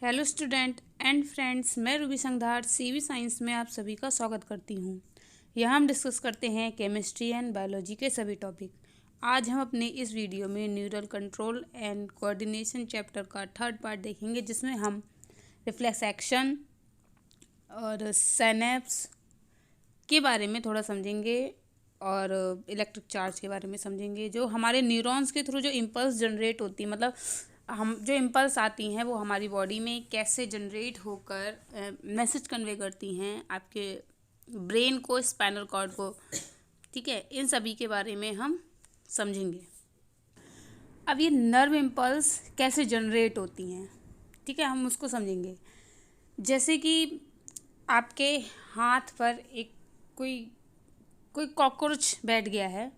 Hello student and friends, मैं Ruby संघार CV science में आप सभी का स्वागत करती हूँ। यहाँ हम डिस्कस करते हैं केमिस्ट्री एंड बायोलॉजी के सभी टॉपिक। आज हम अपने इस वीडियो में neural control and coordination chapter का थर्ड पार्ट देखेंगे, जिसमें हम रिफ्लेक्स एक्शन और साइनेप्स के बारे में थोड़ा समझेंगे और इलेक्ट्रिक चार्ज के बारे में समझेंगे। जो हमारे न्यूरॉन्स के थ्रू जो इम्पल्स जनरेट होती है, मतलब हम जो इम्पल्स आती हैं वो हमारी बॉडी में कैसे जनरेट होकर मैसेज कन्वे करती हैं आपके ब्रेन को, स्पाइनल कॉर्ड को। ठीक है, इन सभी के बारे में हम समझेंगे। अब ये नर्व इम्पल्स कैसे जनरेट होती हैं, ठीक है, हम उसको समझेंगे। जैसे कि आपके हाथ पर एक कोई कॉकरोच बैठ गया है,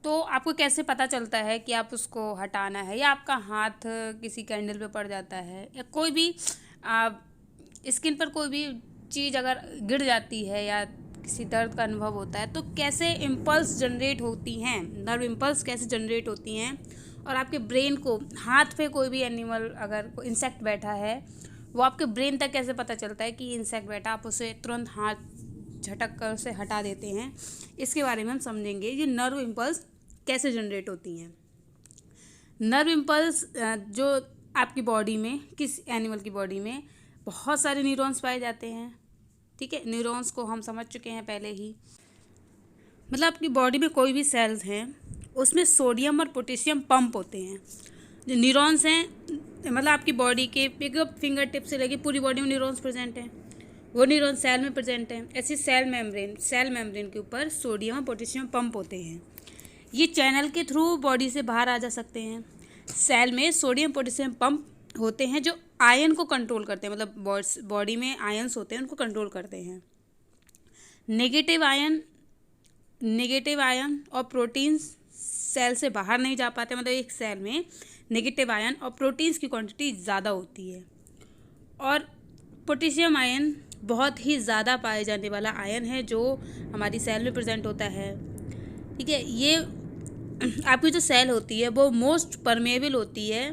तो आपको कैसे पता चलता है कि आप उसको हटाना है, या आपका हाथ किसी कैंडल पे पड़ जाता है, या कोई भी स्किन पर कोई भी चीज़ अगर गिर जाती है या किसी दर्द का अनुभव होता है, तो कैसे इम्पल्स जनरेट होती हैं, नर्व इम्पल्स कैसे जनरेट होती हैं। और आपके ब्रेन को, हाथ पे कोई भी एनिमल, अगर कोई इंसेक्ट बैठा है, वो आपके ब्रेन तक कैसे पता चलता है कि इंसेक्ट बैठा, आप उसे तुरंत हाथ झटक कर उसे हटा देते हैं। इसके बारे में हम समझेंगे, ये नर्व इम्पल्स कैसे जनरेट होती हैं। नर्व इम्पल्स जो आपकी बॉडी में, किस एनिमल की बॉडी में बहुत सारे न्यूरॉन्स पाए जाते हैं। ठीक है, न्यूरॉन्स को हम समझ चुके हैं पहले ही। मतलब आपकी बॉडी में कोई भी सेल्स हैं, उसमें सोडियम और पोटेशियम पंप होते हैं। जो न्यूरॉन्स हैं, मतलब आपकी बॉडी के फिंगर टिप से लेके पूरी बॉडी में न्यूरॉन्स प्रेजेंट हैं। वो न्यूरॉन सेल में प्रेजेंट हैं। ऐसी सेल मेम्ब्रेन के ऊपर सोडियम और पोटेशियम पंप होते हैं। ये चैनल के थ्रू बॉडी से बाहर आ जा सकते हैं। सेल में सोडियम पोटेशियम पंप होते हैं जो आयन को कंट्रोल करते हैं, मतलब बॉडी में आयन्स होते हैं, उनको कंट्रोल करते हैं। नेगेटिव आयन और प्रोटीन्स सेल से बाहर नहीं जा पाते, मतलब एक सेल में नेगेटिव आयन और प्रोटीन्स की क्वांटिटी ज़्यादा होती है। और पोटेशियम आयन बहुत ही ज़्यादा पाए जाने वाला आयन है जो हमारी सेल में प्रेजेंट होता है। ठीक है, ये आपकी जो सेल होती है वो मोस्ट परमेबल होती है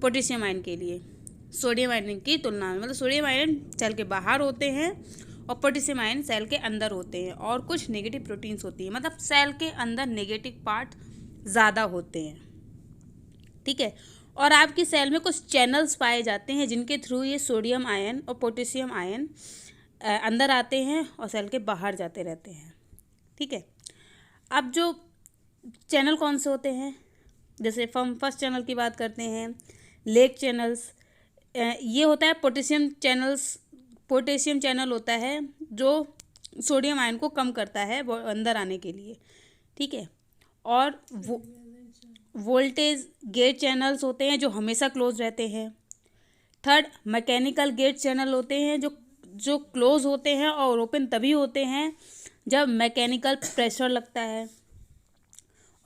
पोटेशियम आयन के लिए, सोडियम आयन की तुलना में। मतलब सोडियम आयन सेल के बाहर होते हैं और पोटेशियम आयन सेल के अंदर होते हैं, और कुछ नेगेटिव प्रोटीन्स होती हैं, मतलब सेल के अंदर नेगेटिव पार्ट ज़्यादा होते हैं। ठीक है, और आपकी सेल में कुछ चैनल्स पाए जाते हैं जिनके थ्रू ये सोडियम आयन और पोटेशियम आयन अंदर आते हैं और सेल के बाहर जाते रहते हैं। ठीक है, अब जो चैनल कौन से होते हैं, जैसे हम फर्स्ट चैनल की बात करते हैं, लेग चैनल्स। ये होता है पोटेशियम चैनल होता है जो सोडियम आयन को कम करता है वो अंदर आने के लिए। ठीक है, और वोल्टेज गेट चैनल्स होते हैं जो हमेशा क्लोज रहते हैं। थर्ड, मैकेनिकल गेट चैनल होते हैं जो क्लोज होते हैं और ओपन तभी होते हैं जब मैकेनिकल प्रेशर लगता है।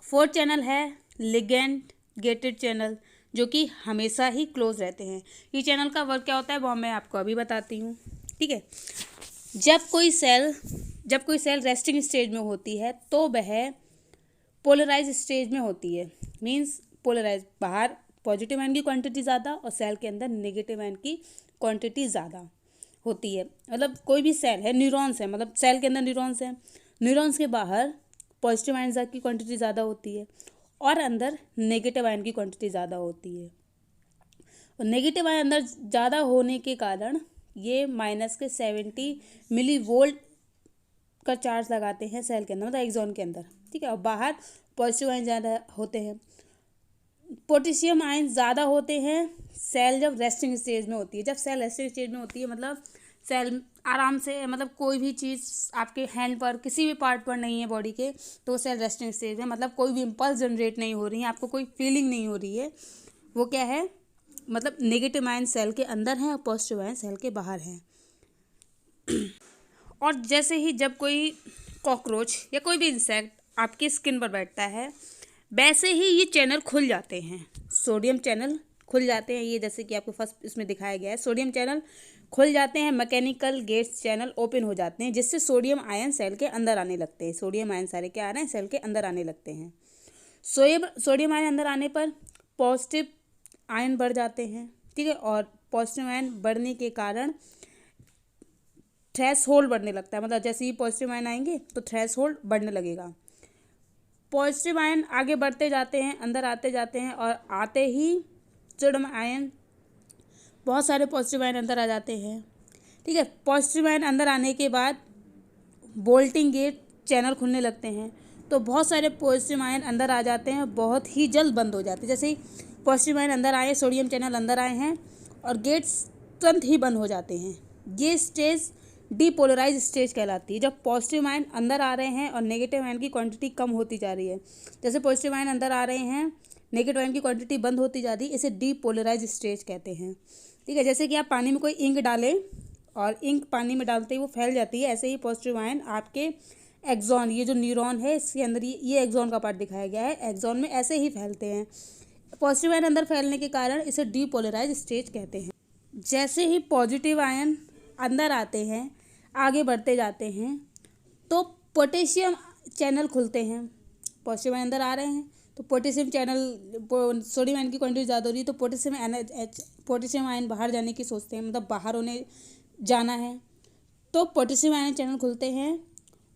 फोर्थ चैनल है लिगेंड गेटेड चैनल, जो कि हमेशा ही क्लोज रहते हैं। ये चैनल का वर्क क्या होता है वो मैं आपको अभी बताती हूँ। ठीक है, जब कोई सेल रेस्टिंग स्टेज में होती है तो वह पोलराइज स्टेज में होती है। मीन्स पोलराइज, बाहर पॉजिटिव आयन की क्वांटिटी ज़्यादा और सेल के अंदर नेगेटिव आयन की क्वांटिटी ज़्यादा होती है। मतलब कोई भी सेल है, न्यूरॉन्स है, मतलब सेल के अंदर न्यूरॉन्स हैं, न्यूरॉन्स के बाहर पॉजिटिव आयन की क्वांटिटी ज़्यादा होती है और अंदर नेगेटिव आयन की क्वांटिटी ज़्यादा होती है। और नेगेटिव आयन अंदर ज़्यादा होने के कारण ये -70 मिली वोल्ट का चार्ज लगाते हैं सेल के अंदर, मतलब एक्सॉन के अंदर। ठीक है, और बाहर पॉजिटिव आयन ज़्यादा होते हैं। पोटेशियम आयन ज़्यादा होते हैं सेल जब रेस्टिंग स्टेज में होती है। जब सेल रेस्टिंग स्टेज में होती है, मतलब सेल आराम से, मतलब कोई भी चीज़ आपके हैंड पर, किसी भी पार्ट पर नहीं है बॉडी के, तो सेल रेस्टिंग स्टेज है, मतलब कोई भी इम्पल्स जनरेट नहीं हो रही है, आपको कोई फीलिंग नहीं हो रही है। वो क्या है, मतलब नेगेटिव आयन सेल के अंदर हैं और पॉजिटिव आयन सेल के बाहर हैं। और जैसे ही जब कोई कॉकरोच या कोई भी इंसेक्ट आपकी स्किन पर बैठता है, वैसे ही ये चैनल खुल जाते हैं, सोडियम चैनल खुल जाते हैं। ये जैसे कि आपको फर्स्ट इसमें दिखाया गया है, सोडियम चैनल खुल जाते हैं, मैकेनिकल गेट्स चैनल ओपन हो जाते हैं, जिससे सोडियम आयन सेल के अंदर आने लगते हैं। सोडियम आयन सारे क्या आ रहे हैं, सेल के अंदर आने लगते हैं। सोडियम आयन अंदर आने पर पॉजिटिव आयन बढ़ जाते हैं, ठीक है। और पॉजिटिव आयन बढ़ने के कारण थ्रेशोल्ड बढ़ने लगता है, मतलब जैसे ही पॉजिटिव आयन आएंगे तो थ्रेशोल्ड बढ़ने लगेगा। पॉजिटिव आयन आगे बढ़ते जाते हैं, अंदर आते जाते हैं, और आते ही सोडियम आयन, बहुत सारे पॉजिटिव आयन अंदर आ जाते हैं, ठीक है। पॉजिटिव आयन अंदर आने के बाद बोल्टिंग गेट चैनल खुलने लगते हैं, तो बहुत सारे पॉजिटिव आयन अंदर आ जाते हैं, बहुत ही जल्द बंद हो जाते हैं। जैसे ही पॉजिटिव आयन अंदर आए, सोडियम चैनल अंदर आए हैं और गेट्स तुरंत ही बंद हो जाते हैं। ये स्टेज डीपोलराइज स्टेज कहलाती है, जब पॉजिटिव आयन अंदर आ रहे हैं और नेगेटिव आयन की क्वांटिटी कम होती जा रही है। जैसे पॉजिटिव आयन अंदर आ रहे हैं, नेगेटिव आयन की क्वांटिटी बंद होती जा रही है, इसे डीपोलराइज स्टेज कहते हैं, ठीक है। जैसे कि आप पानी में कोई इंक डालें और इंक पानी में डालते ही वो फैल जाती है, ऐसे ही पॉजिटिव आयन आपके एक्सॉन, ये जो न्यूरॉन है इसके अंदर, ये एक्सॉन का पार्ट दिखाया गया है, एक्सॉन में ऐसे ही फैलते हैं। पॉजिटिव आयन अंदर फैलने के कारण इसे डीपोलराइज स्टेज कहते हैं। जैसे ही पॉजिटिव आयन अंदर आते हैं, आगे बढ़ते जाते हैं, तो पोटेशियम चैनल खुलते हैं। पॉजिटिव आयन अंदर आ रहे हैं तो पोटेशियम चैनल, सोडियम आयन की क्वांटिटी ज़्यादा हो रही है तो पोटेशियम आयन बाहर जाने की सोचते हैं, मतलब बाहर होने जाना है, तो पोटेशियम आयन चैनल खुलते हैं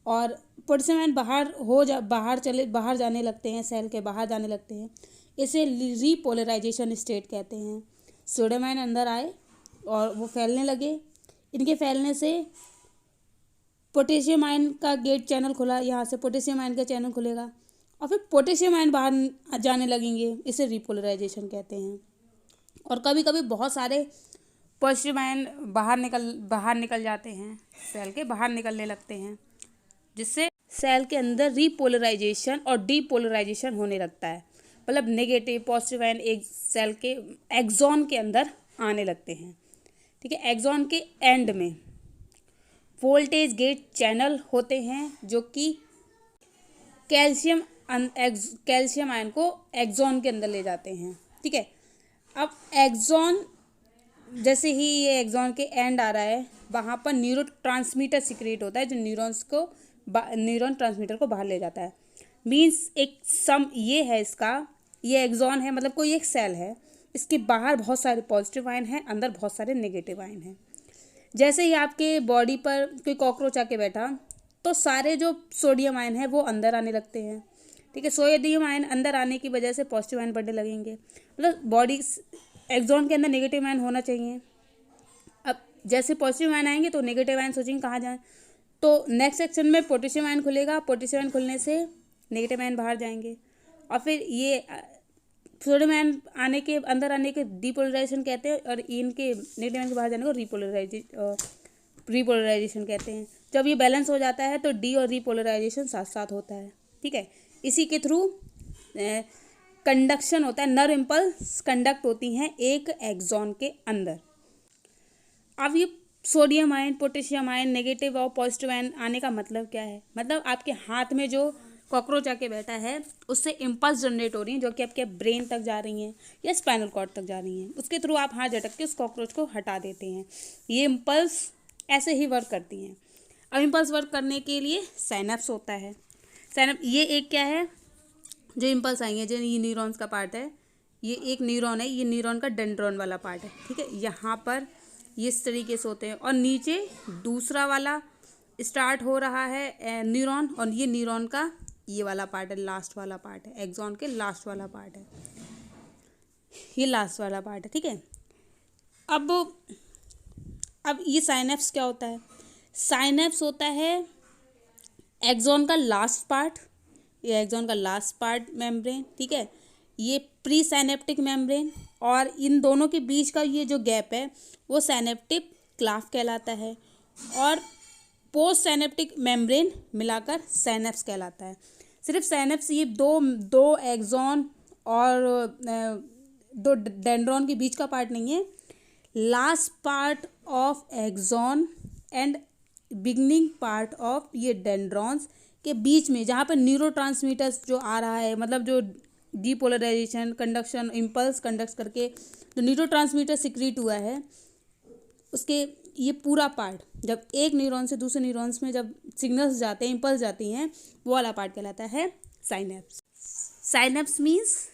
और पोटेशियम आयन बाहर जाने लगते हैं, सेल के बाहर जाने लगते हैं। इसे रीपोलराइजेशन स्टेट कहते हैं। सोडियम आयन अंदर आए और वो फैलने लगे, इनके फैलने से पोटेशियम आयन का गेट चैनल खुला, यहाँ से पोटेशियम आयन का चैनल खुलेगा और फिर पोटेशियम आयन बाहर जाने लगेंगे, इसे रीपोलराइजेशन कहते हैं। और कभी कभी बहुत सारे पॉजिटिव आयन बाहर निकल जाते हैं, सेल के बाहर निकलने लगते हैं, जिससे सेल के अंदर रीपोलराइजेशन और डीपोलराइजेशन होने लगता है, मतलब नेगेटिव पॉजिटिव आयन एक सेल के एक्सॉन के अंदर आने लगते हैं, ठीक है। एक्सॉन के एंड में वोल्टेज गेट चैनल होते हैं जो कि कैल्शियम आयन को एक्सॉन के अंदर ले जाते हैं, ठीक है। अब एक्सॉन, जैसे ही ये एक्सॉन के एंड आ रहा है, वहाँ पर न्यूरो ट्रांसमीटर सिक्रेट होता है जो न्यूरॉन ट्रांसमीटर को बाहर ले जाता है। मीन्स एक सम ये है इसका, ये एक्सॉन है, मतलब कोई एक सेल है, इसके बाहर बहुत सारे पॉजिटिव आयन हैं, अंदर बहुत सारे नेगेटिव आयन हैं। जैसे ही आपके बॉडी पर कोई कॉकरोच आके बैठा तो सारे जो सोडियम आयन है वो अंदर आने लगते हैं, ठीक है। सोडियम आयन अंदर आने की वजह से पॉजिटिव आयन बढ़ने लगेंगे, मतलब बॉडी एक्सॉन के अंदर नेगेटिव आयन होना चाहिए। अब जैसे पॉजिटिव आयन आएंगे तो नेगेटिव आयन सोचेंगे कहाँ जाएं, तो नेक्स्ट सेक्शन में पोटेशियम आयन खुलेगा, पोटेशियम आयन खुलने से नेगेटिव आयन बाहर जाएंगे और फिर ये सोडियम आयन अंदर आने के डीपोलराइजेशन कहते हैं और इनके नेगेटिव आयन के बाहर जाने को रीपोलराइजेशन कहते हैं। जब ये बैलेंस हो जाता है तो डी और रीपोलराइजेशन साथ साथ होता है, ठीक है। इसी के थ्रू कंडक्शन होता है, नर्व इम्पल्स कंडक्ट होती हैं एक एक्सॉन के अंदर। अब ये sodium ion, potassium ion, negative और पॉजिटिव आयन आने का मतलब क्या है, मतलब आपके हाथ में जो कॉकरोच आके बैठा है उससे इम्पल्स जनरेट हो रही हैं जो कि आपके ब्रेन तक जा रही हैं या स्पाइनल कॉर्ड तक जा रही हैं, उसके थ्रू आप हाथ झटक के उस कॉकरोच को हटा देते हैं। ये इम्पल्स ऐसे ही वर्क करती हैं। अब इम्पल्स वर्क करने के लिए साइनेप्स होता है। ये एक क्या है, जो इम्पल्स आएंगे, जो ये न्यूरॉन्स का पार्ट है, ये एक न्यूरॉन है, ये न्यूरॉन का डेंड्रॉन वाला पार्ट है, ठीक है। यहाँ पर ये इस तरीके से होते हैं और नीचे दूसरा वाला स्टार्ट हो रहा है न्यूरॉन, और ये न्यूरॉन का ये वाला पार्ट है, लास्ट वाला पार्ट है, एक्सॉन के लास्ट वाला पार्ट है, ये लास्ट वाला पार्ट है, ठीक है। अब ये साइनेप्स क्या होता है, साइनेप्स होता है एक्सॉन का लास्ट पार्ट, ये एक्सॉन का लास्ट पार्ट मेम्ब्रेन, ठीक है। ये प्री साइनेप्टिक मेम्ब्रेन और इन दोनों के बीच का ये जो गैप है वो साइनेप्टिक क्लाफ कहलाता है और पोस्ट साइनेप्टिक मेम्ब्रेन मिलाकर साइनेप्स कहलाता है। सिर्फ साइनेप्स ये दो एक्सॉन और दो डेंड्रॉन के बीच का पार्ट नहीं है, last part of axon and beginning part of ये डेंड्रॉन्स के बीच में, जहाँ पर न्यूरोट्रांसमीटर्स जो आ रहा है, मतलब जो डीपोलराइजेशन, कंडक्शन, इम्पल्स कंडक्ट करके जो न्यूरोट्रांसमीटर सिक्रीट हुआ है, उसके ये पूरा पार्ट जब एक न्यूरॉन से दूसरे न्यूरॉन्स में जब सिग्नल्स जाते हैं, इम्पल्स जाती हैं, वो वाला पार्ट कहलाता है साइनेप्स। साइनेप्स मीन्स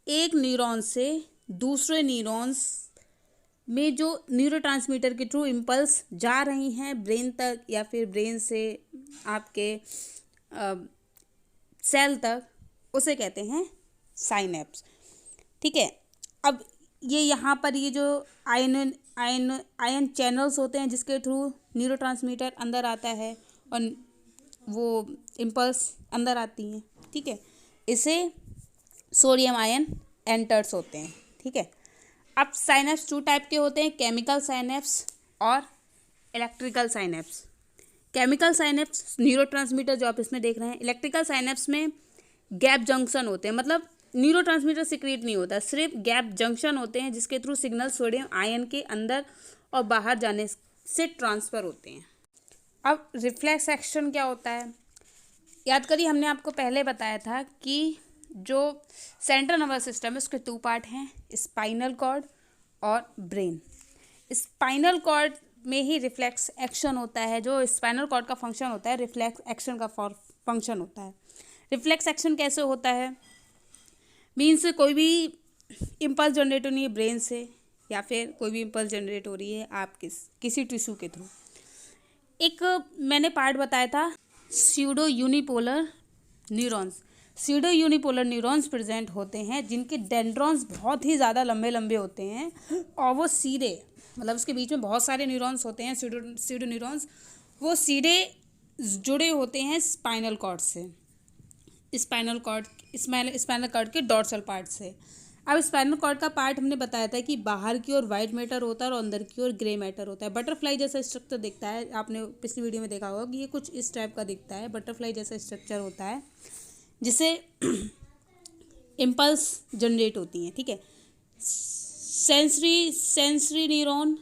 एक न्यूरॉन से दूसरे न्यूरॉन्स में जो न्यूरोट्रांसमीटर के थ्रू इम्पल्स जा रही हैं ब्रेन तक या फिर ब्रेन से आपके सेल तक, उसे कहते हैं साइनेप्स। ठीक है। अब ये यहाँ पर ये जो आयन चैनल्स होते हैं जिसके थ्रू न्यूरोट्रांसमीटर अंदर आता है और वो इम्पल्स अंदर आती हैं। ठीक है। इसे सोडियम आयन एंटर्स होते हैं। ठीक है। अब साइनेप्स 2 टाइप के होते हैं, केमिकल साइनेप्स और electrical synapse. Chemical synapse neurotransmitter जो आप इसमें देख रहे हैं, इलेक्ट्रिकल साइनेप्स में गैप जंक्शन होते हैं, मतलब न्यूरोट्रांसमीटर सीक्रेट नहीं होता, सिर्फ गैप जंक्शन होते हैं जिसके थ्रू सिग्नल सोडियम आयन के अंदर और बाहर जाने से ट्रांसफ़र होते हैं। अब रिफ्लेक्स एक्शन क्या होता है, याद करिए हमने आपको पहले बताया था कि जो सेंट्रल नर्वस सिस्टम है उसके 2 पार्ट हैं, स्पाइनल कॉर्ड और ब्रेन। स्पाइनल कॉर्ड में ही रिफ्लेक्स एक्शन होता है, जो स्पाइनल कॉर्ड का फंक्शन होता है रिफ्लेक्स एक्शन का फंक्शन होता है। रिफ्लेक्स एक्शन कैसे होता है, मीन्स कोई भी इम्पल्स जनरेट होनी है ब्रेन से या फिर कोई भी इम्पल्स जनरेट हो रही है आप किसी टिश्यू के थ्रू। एक मैंने पार्ट बताया था pseudo unipolar neurons. Pseudo unipolar neurons present होते हैं जिनके डेंड्रॉन्स बहुत ही ज़्यादा लंबे लंबे होते हैं और वो सीधे, मतलब उसके बीच में बहुत सारे न्यूरॉन्स होते हैं स्यूडो न्यूरॉन्स, वो सीधे जुड़े होते हैं स्पाइनल कॉर्ड से, स्पाइनल कॉर्ड के डॉर्सल पार्ट से। अब स्पाइनल कॉर्ड का पार्ट हमने बताया था कि बाहर की ओर वाइट मैटर होता है और अंदर की ओर ग्रे मैटर होता है। बटरफ्लाई जैसा स्ट्रक्चर दिखता है, आपने पिछली वीडियो में देखा होगा कि ये कुछ इस टाइप का दिखता है, बटरफ्लाई जैसा स्ट्रक्चर होता है जिसे इम्पल्स जनरेट होती हैं। ठीक है। Sensory neuron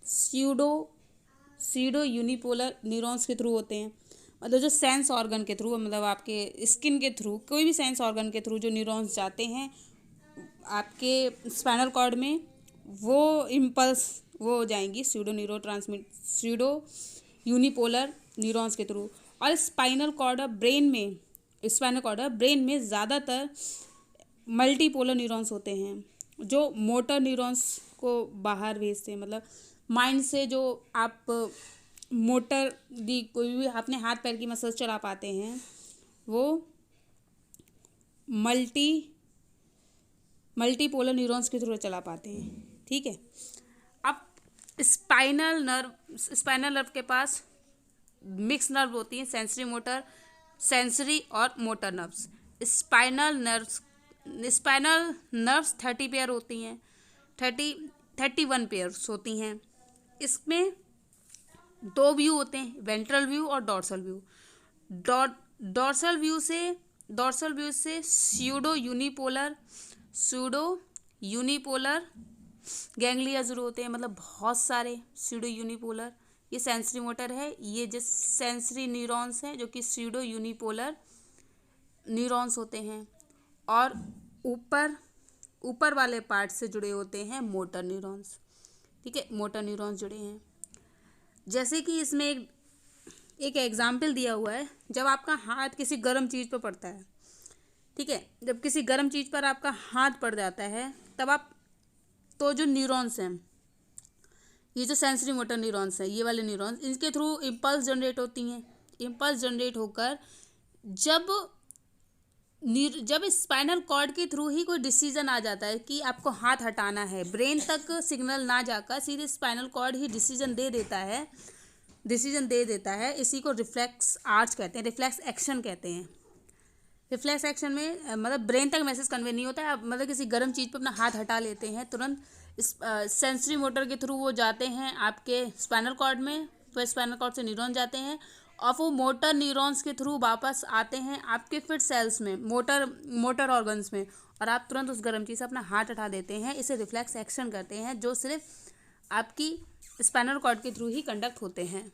pseudo unipolar neurons के थ्रू होते हैं, मतलब जो सेंस ऑर्गन के थ्रू, मतलब आपके स्किन के थ्रू, कोई भी सेंस ऑर्गन के थ्रू जो न्यूरॉन्स जाते हैं आपके स्पाइनल कॉर्ड में, वो इम्पल्स वो हो जाएंगी स्यूडो यूनिपोलर न्यूरॉन्स के थ्रू। और स्पाइनल कॉर्ड ब्रेन में ज़्यादातर मल्टीपोलर न्यूरॉन्स होते हैं जो मोटर न्यूरॉन्स को बाहर भेजते हैं, मतलब माइंड से जो आप मोटर दी कोई भी अपने हाथ पैर की मसल्स चला पाते हैं वो मल्टीपोलर न्यूरॉन्स के थ्रू चला पाते हैं। ठीक है। अब स्पाइनल नर्व के पास मिक्स नर्व होती हैं, सेंसरी और motor nerves. Spinal nerves 30 pair होती हैं, 31 पेयर्स होती हैं। इसमें 2 व्यू होते हैं, वेंट्रल व्यू और डॉर्सल व्यू। डॉर्सल व्यू से स्यूडो यूनिपोलर गैंग्लिया शुरू होते हैं, मतलब बहुत सारे स्यूडो यूनिपोलर, ये सेंसरी मोटर है, ये जो सेंसरी न्यूरॉन्स हैं जो कि स्यूडो यूनिपोलर न्यूरॉन्स होते हैं, और ऊपर वाले पार्ट से जुड़े होते हैं मोटर न्यूरॉन्स। ठीक है। मोटर न्यूरॉन्स जुड़े हैं, जैसे कि इसमें एक एग्जाम्पल दिया हुआ है, जब आपका हाथ किसी गर्म चीज़ पर पड़ता है, ठीक है, जब किसी गर्म चीज़ पर आपका हाथ पड़ जाता है तब तो जो न्यूरॉन्स हैं, ये जो सेंसरी मोटर न्यूरॉन्स हैं, ये वाले न्यूरॉन्स, इनके थ्रू इम्पल्स जनरेट होती हैं। इम्पल्स जनरेट होकर जब स्पाइनल कॉर्ड के थ्रू ही कोई डिसीजन आ जाता है कि आपको हाथ हटाना है, ब्रेन तक सिग्नल ना जाकर सीधे स्पाइनल कॉर्ड ही डिसीजन दे देता है। इसी को रिफ्लेक्स आर्च कहते हैं, रिफ्लेक्स एक्शन कहते हैं। रिफ्लेक्स एक्शन में मतलब ब्रेन तक मैसेज कन्वे नहीं होता है, आप मतलब किसी गर्म चीज़ पर अपना हाथ हटा लेते हैं, तुरंत सेंसरी मोटर के थ्रू वो जाते हैं आपके स्पाइनल कॉर्ड में, फिर स्पाइनल कॉर्ड से न्यूरॉन जाते हैं और वो मोटर न्यूरॉन्स के थ्रू वापस आते हैं आपके फिट सेल्स में, मोटर ऑर्गन्स में, और आप तुरंत उस गर्म चीज़ से अपना हाथ हटा देते हैं। इसे रिफ्लेक्स एक्शन करते हैं, जो सिर्फ आपकी स्पाइनल कॉर्ड के थ्रू ही कंडक्ट होते हैं।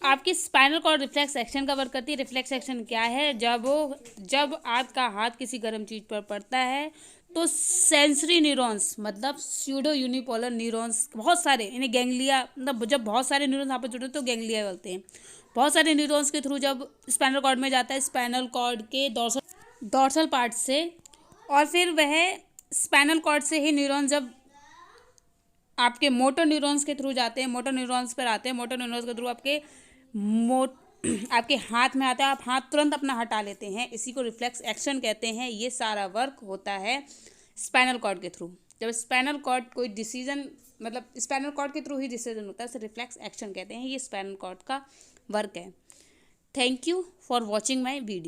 आपकी स्पाइनल कॉर्ड रिफ्लेक्स एक्शन का वर्क करती है। रिफ्लेक्स एक्शन क्या है, जब आपका हाथ किसी गर्म चीज़ पर पड़ता है तो सेंसरी न्यूरॉन्स, मतलब स्यूडो यूनिपोलर न्यूरॉन्स, बहुत सारे, इन्हें गैंग्लिया, मतलब जब बहुत सारे न्यूरॉन्स आपस जुड़े तो गैंग्लिया बोलते हैं। बहुत सारे न्यूरॉन्स के थ्रू जब स्पाइनल कॉर्ड में जाता है, स्पाइनल कॉर्ड के डॉर्सल पार्ट से, और फिर वह स्पाइनल कॉर्ड से ही न्यूरॉन जब आपके मोटर न्यूरॉन्स के थ्रू जाते हैं, मोटर न्यूरॉन्स पर आते हैं, मोटर न्यूरॉन्स के थ्रू आपके आपके हाथ में आता है, आप हाथ तुरंत अपना हटा लेते हैं, इसी को रिफ्लेक्स एक्शन कहते हैं। ये सारा वर्क होता है स्पाइनल कॉर्ड के थ्रू। जब स्पाइनल कॉर्ड कोई डिसीजन, मतलब स्पाइनल कॉर्ड के थ्रू ही डिसीजन होता है, उसे रिफ्लेक्स एक्शन कहते हैं। ये स्पाइनल कॉर्ड का वर्क है। Thank you for watching my video.